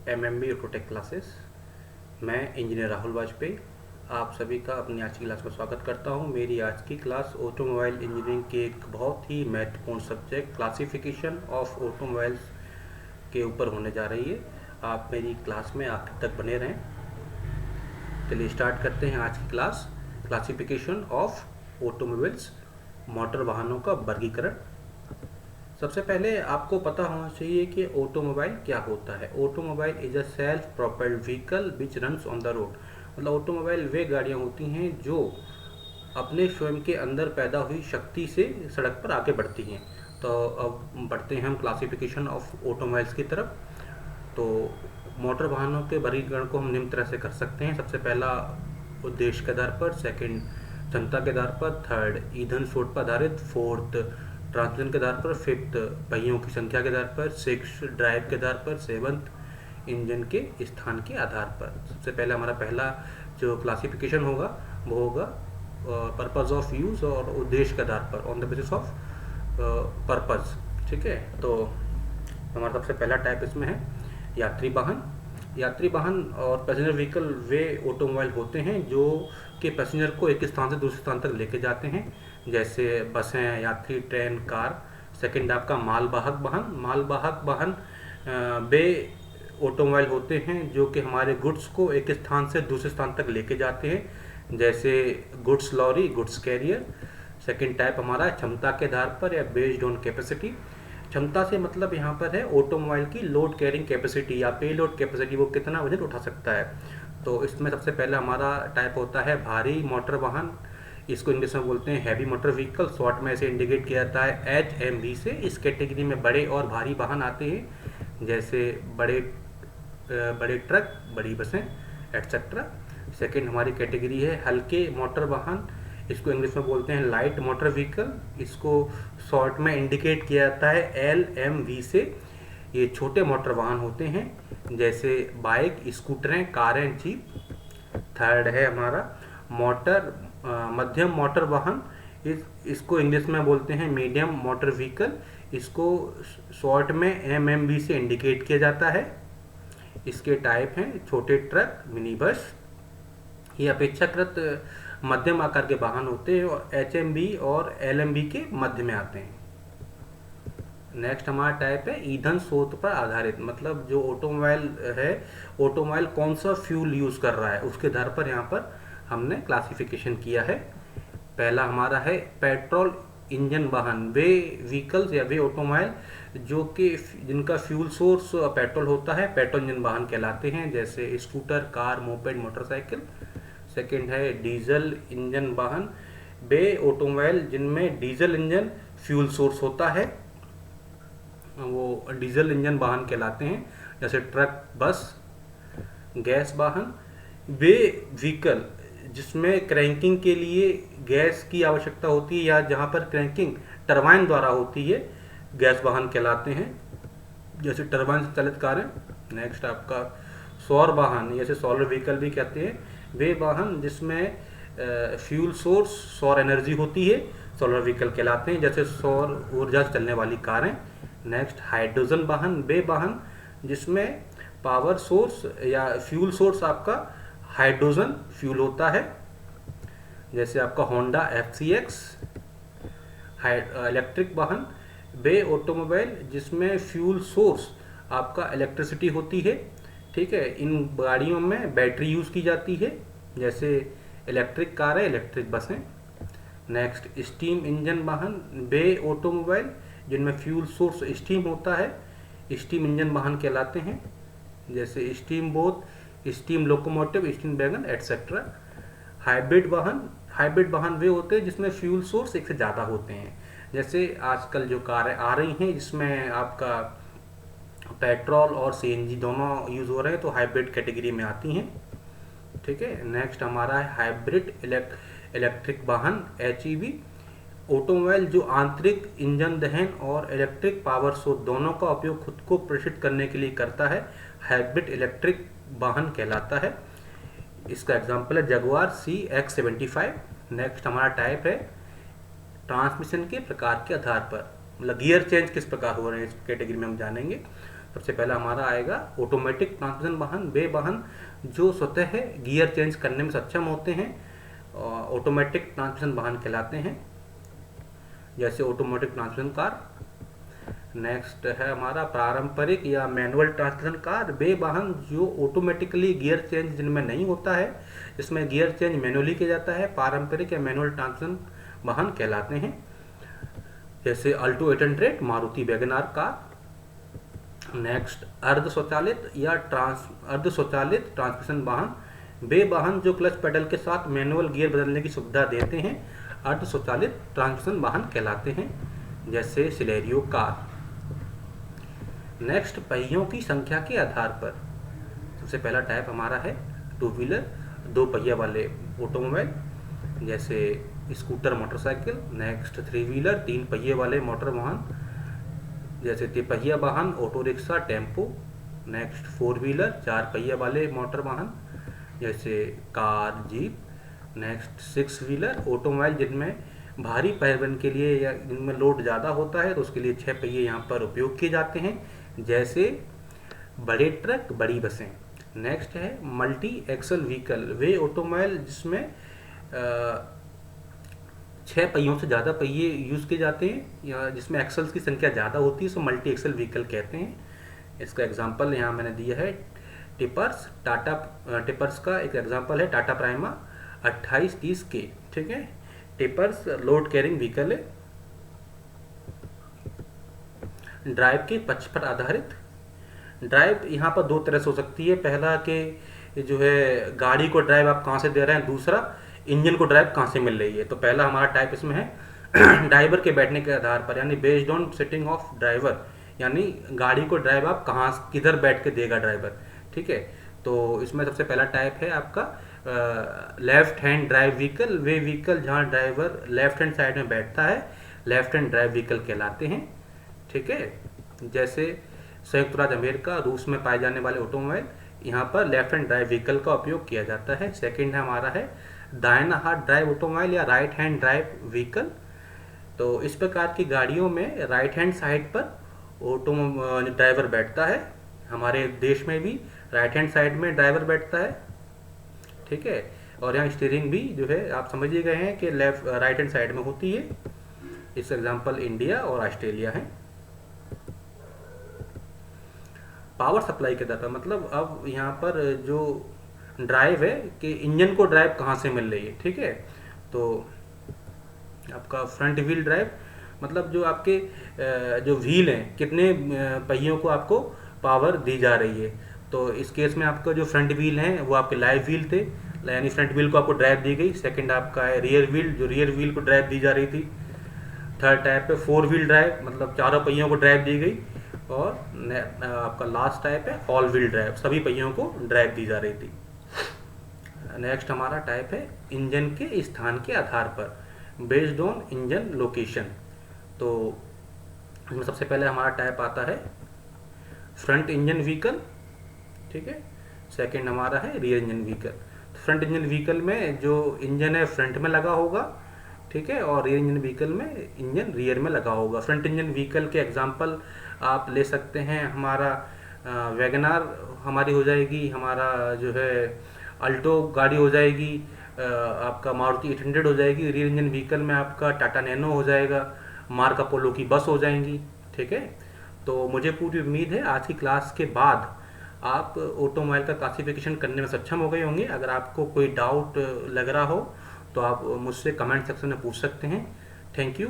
MMB Autotech classes. मैं engineer Rahul Vajpayee आप सभी का अपनी आज की क्लास में स्वागत करता हूं। मेरी आज की क्लास ऑटोमोबाइल इंजीनियरिंग के एक बहुत ही महत्वपूर्ण सब्जेक्ट क्लासिफिकेशन ऑफ ऑटोमोबाइल्स के ऊपर होने जा रही है। आप मेरी क्लास में आखिर तक बने रहें। चलिए स्टार्ट करते हैं आज की class. Classification of automobiles, motor वाहनों का वर्गीकरण। सबसे पहले आपको पता होना चाहिए कि ऑटोमोबाइल क्या होता है। Automobile is a self propelled vehicle which runs on the road. मतलब ऑटोमोबाइल वे गाड़ियाँ होती हैं जो अपने स्वयं के अंदर पैदा हुई शक्ति से सड़क पर आगे बढ़ती हैं। तो अब बढ़ते हैं हम क्लासिफिकेशन ऑफ ऑटोमोबाइल्स की तरफ। तो मोटर वाहनों के वर्गीकरण को हम निम्न तरह से कर सकते हैं। सबसे पहला उद्देश्य के आधार पर, सेकंड क्षमता के आधार पर, थर्ड ईंधन स्रोत पर आधारित, फोर्थ ट्रांसमिशन के आधार पर, फिफ्थ पहियों की संख्या के आधार पर, सिक्स ड्राइव के आधार पर, सेवंथ इंजन के स्थान के आधार पर। सबसे पहले हमारा पहला जो क्लासिफिकेशन होगा वो होगा पर्पज़ ऑफ यूज़ और उद्देश्य के आधार पर, on the basis of purpose. ठीक है, तो हमारा सबसे पहला टाइप इसमें है यात्री वाहन। यात्री वाहन और पैसेंजर व्हीकल वे ऑटोमोबाइल होते हैं जो कि पैसेंजर को एक स्थान से दूसरे स्थान तक लेके जाते हैं, जैसे बसें, यात्री ट्रेन, कार। सेकंड आपका मालवाहक वाहन। मालवाहक वाहन वे ऑटोमोबाइल होते हैं जो कि हमारे गुड्स को एक स्थान से दूसरे स्थान तक लेके जाते हैं, जैसे goods lorry, goods carrier. Second type हमारा क्षमता के आधार पर या बेस्ड ऑन कैपेसिटी। क्षमता से मतलब यहाँ पर है ऑटोमोबाइल की लोड कैरिंग कैपेसिटी या पे लोड कैपेसिटी, वो कितना वजन उठा सकता है। तो इसमें सबसे पहले हमारा टाइप होता है भारी मोटर वाहन। इसको इंग्लिश में बोलते हैं हैवी मोटर व्हीकल, शॉर्ट में इसे इंडिकेट किया जाता है HMV से। इस कैटेगरी में बड़े और भारी वाहन आते हैं, जैसे बड़े ट्रक, बड़ी बसें एटसेट्रा। सेकंड हमारी कैटेगरी है हल्के मोटर वाहन। इसको इंग्लिश में बोलते हैं लाइट मोटर व्हीकल। इसको शॉर्ट में इंडिकेट किया जाता है LMV से। ये छोटे मोटर वाहन होते हैं, जैसे बाइक, स्कूटरें, कारें, जीप। थर्ड है हमारा मध्यम मोटर वाहन। इसको इंग्लिश में बोलते हैं मीडियम मोटर व्हीकल। इसको शॉर्ट में MMV से इंडिकेट किया जाता है। इसके टाइप हैं छोटे ट्रक, मिनी बस। ये अपेक्षाकृत मध्यम आकार के वाहन होते हैं और HMV और LMV के मध्य में आते हैं। नेक्स्ट हमारा टाइप है ईंधन स्रोत पर आधारित। मतलब जो ऑटोमोबाइल है, ऑटोमोबाइल कौन सा फ्यूल यूज़ कर रहा है उसके आधार पर यहाँ पर हमने क्लासिफिकेशन किया है। पहला हमारा है पेट्रोल इंजन वाहन। वे व्हीकल्स या वे ऑटोमोबाइल जो कि जिनका फ्यूल सोर्स पेट्रोल होता है, पेट्रोल इंजन वाहन कहलाते हैं, जैसे scooter, car, moped, motorcycle. Second है डीजल इंजन वाहन। वे ऑटोमोबाइल जिनमें डीजल इंजन फ्यूल सोर्स होता है वो डीजल इंजन वाहन कहलाते हैं, जैसे ट्रक, बस। गैस वाहन वे व्हीकल जिसमें क्रैंकिंग के लिए गैस की आवश्यकता होती है या जहाँ पर क्रैंकिंग टरबाइन द्वारा होती है, गैस वाहन कहलाते हैं, जैसे टरबाइन से चालित कारें। नेक्स्ट आपका सौर वाहन, जैसे सोलर व्हीकल भी कहते हैं। वे वाहन जिसमें फ्यूल सोर्स सौर एनर्जी होती है, सोलर व्हीकल कहलाते हैं, जैसे सौर ऊर्जा से चलने वाली कारें। नेक्स्ट हाइड्रोजन वाहन। वे वाहन जिसमें पावर सोर्स या फ्यूल सोर्स आपका हाइड्रोजन फ्यूल होता है, जैसे आपका होंडा FCX। इलेक्ट्रिक वाहन वे ऑटोमोबाइल जिसमें फ्यूल सोर्स आपका इलेक्ट्रिसिटी होती है। ठीक है, इन गाड़ियों में बैटरी यूज़ की जाती है, जैसे इलेक्ट्रिक कारें, इलेक्ट्रिक बसें। नेक्स्ट स्टीम इंजन वाहन। वे ऑटोमोबाइल जिनमें फ्यूल सोर्स स्टीम होता है, स्टीम इंजन वाहन कहलाते हैं, जैसे steam boat, steam locomotive, steam wagon etcetera. Hybrid वाहन। हाइब्रिड वाहन वे होते हैं जिसमें फ्यूल सोर्स एक से ज़्यादा होते हैं, जैसे आजकल जो कारें आ रही हैं जिसमें आपका पेट्रोल और CNG दोनों यूज़ हो रहे हैं, तो हाइब्रिड कैटेगरी में आती हैं। ठीक है, नेक्स्ट हमारा है हाइब्रिड इलेक्ट्रिक वाहन HEV। ऑटोमोबाइल जो आंतरिक इंजन दहन और इलेक्ट्रिक पावर सोर्स दोनों का उपयोग खुद को प्रेषित करने के लिए करता है, हाइब्रिड इलेक्ट्रिक वाहन कहलाता है। इसका एग्जांपल है जगुआर CX-75। नेक्स्ट हमारा टाइप है ट्रांसमिशन के प्रकार के आधार पर, मतलब गियर चेंज किस प्रकार हो रहे हैं इस कैटेगरी में हम जानेंगे। सबसे पहला हमारा आएगा ऑटोमेटिक ट्रांसमिशन वाहन, वे वाहन जो स्वतः गियर चेंज करने में सक्षम होते हैं, ऑटोमेटिक ट्रांसमिशन वाहन कहलाते हैं, जैसे ऑटोमेटिक ट्रांसमिशन कार। नेक्स्ट है हमारा पारंपरिक या मैनुअल ट्रांसमिशन कार, वे वाहन जो ऑटोमेटिकली गियर चेंज जिनमें नहीं होता है, इसमें गियर चेंज मैनुअली किया जाता है, पारंपरिक या मैनुअल ट्रांसमिशन वाहन कहलाते हैं, जैसे Alto 800, Maruti WagonR car. Next अर्ध स्वचालित या अर्ध स्वचालित ट्रांसमिशन वाहन, वे वाहन जो क्लच पेडल के साथ मैनुअल गियर बदलने की सुविधा देते हैं, अर्ध स्वचालित ट्रांसमिशन वाहन कहलाते हैं, जैसे सिलेरियो कार। नेक्स्ट पहियों की संख्या के आधार पर, सबसे पहला टाइप हमारा है टू व्हीलर, दो पहिया वाले ऑटोमोबाइल, जैसे scooter, motorcycle. Next three wheeler, तीन पहिए वाले मोटर वाहन, जैसे तिपहिया वाहन, auto rickshaw, tempo. Next four wheeler, चार पहिया वाले मोटर वाहन, जैसे car, jeep. Next six wheeler, automobile जिनमें भारी परिवहन के लिए या जिनमें लोड ज़्यादा होता है तो उसके लिए छः पहिए यहाँ पर उपयोग किए जाते हैं, जैसे बड़े ट्रक, बड़ी बसें। नेक्स्ट है मल्टी एक्सल व्हीकल, वे ऑटोमोबाइल जिसमें 6 पहियों से ज़्यादा पहिए यूज़ किए जाते हैं या जिसमें एक्सल्स की संख्या ज़्यादा होती है, उसको मल्टी एक्सल व्हीकल कहते हैं। इसका एग्जांपल यहाँ मैंने दिया है टिपर्स, टिपर्स का एक एग्जांपल है टाटा प्राइमा 2830 के, ठीक है। टिपर्स लोड कैरिंग व्हीकल है। ड्राइव के पक्ष पर आधारित, ड्राइव यहाँ पर दो तरह से हो सकती है, पहला कि जो है गाड़ी को ड्राइव आप कहाँ से दे रहे हैं, दूसरा इंजन को ड्राइव कहाँ से मिल रही है। तो पहला हमारा टाइप इसमें है ड्राइवर के बैठने के आधार पर, यानी based on sitting of driver, यानी गाड़ी को ड्राइव आप कहाँ किधर बैठ के देगा ड्राइवर, ठीक है। तो इसमें सबसे पहला टाइप है आपका लेफ्ट हैंड ड्राइव व्हीकल, वे व्हीकल जहाँ ड्राइवर लेफ्ट हैंड साइड में बैठता है लेफ्ट हैंड ड्राइव व्हीकल कहलाते हैं, ठीक है। जैसे संयुक्त राज्य अमेरिका, रूस में पाए जाने वाले ऑटोमोबाइल, यहाँ पर लेफ्ट हैंड ड्राइव व्हीकल का उपयोग किया जाता है। सेकंड है हमारा है दाहिना हाथ ड्राइव ऑटोमोबाइल या राइट हैंड ड्राइव व्हीकल। तो इस प्रकार की गाड़ियों में राइट हैंड साइड पर ड्राइवर बैठता है, हमारे देश में भी राइट हैंड साइड में ड्राइवर बैठता है, ठीक है। और यहाँ स्टीयरिंग भी जो है आप समझ ही गए हैं कि राइट हैंड साइड में होती है। इस एग्जांपल इंडिया और ऑस्ट्रेलिया है। पावर सप्लाई के दाता, मतलब अब यहाँ पर जो ड्राइव है कि इंजन को ड्राइव कहाँ से मिल रही है, ठीक है। तो आपका फ्रंट व्हील ड्राइव, मतलब जो आपके जो व्हील हैं कितने पहियों को आपको पावर दी जा रही है। तो इस केस में आपका जो फ्रंट व्हील हैं वो आपके लाइव व्हील थे, यानी फ्रंट व्हील को आपको ड्राइव दी गई। सेकंड आपका है रियर व्हील, जो रियर व्हील को ड्राइव दी जा रही थी। थर्ड टाइप पे फोर व्हील ड्राइव, मतलब चारों पहियों को ड्राइव दी गई। और आपका लास्ट टाइप है ऑल व्हील ड्राइव, सभी पहियों को ड्राइव दी जा रही थी। नेक्स्ट हमारा टाइप है इंजन के स्थान के आधार पर, बेस्ड ऑन इंजन लोकेशन। तो इसमें सबसे पहले हमारा टाइप आता है फ्रंट इंजन व्हीकल, ठीक है। सेकंड हमारा है rear engine vehicle. Front engine vehicle में जो इंजन है फ्रंट में लगा होगा, ठीक है, और रियर इंजन व्हीकल में इंजन रियर में लगा होगा। फ्रंट इंजन व्हीकल के एग्जांपल आप ले सकते हैं, हमारा वैगनार हमारी हो जाएगी, हमारा जो है अल्टो गाड़ी हो जाएगी, आपका मारुति 800 हो जाएगी। रियर इंजन व्हीकल में आपका टाटा नैनो हो जाएगा, मार्क अपोलो की बस हो जाएंगी, ठीक है। तो मुझे पूरी उम्मीद है आज की क्लास के बाद आप ऑटोमोबाइल का क्लासिफिकेशन करने में सक्षम हो गए होंगे। अगर आपको कोई डाउट लग रहा हो तो आप मुझसे कमेंट सेक्शन में पूछ सकते हैं। Thank you.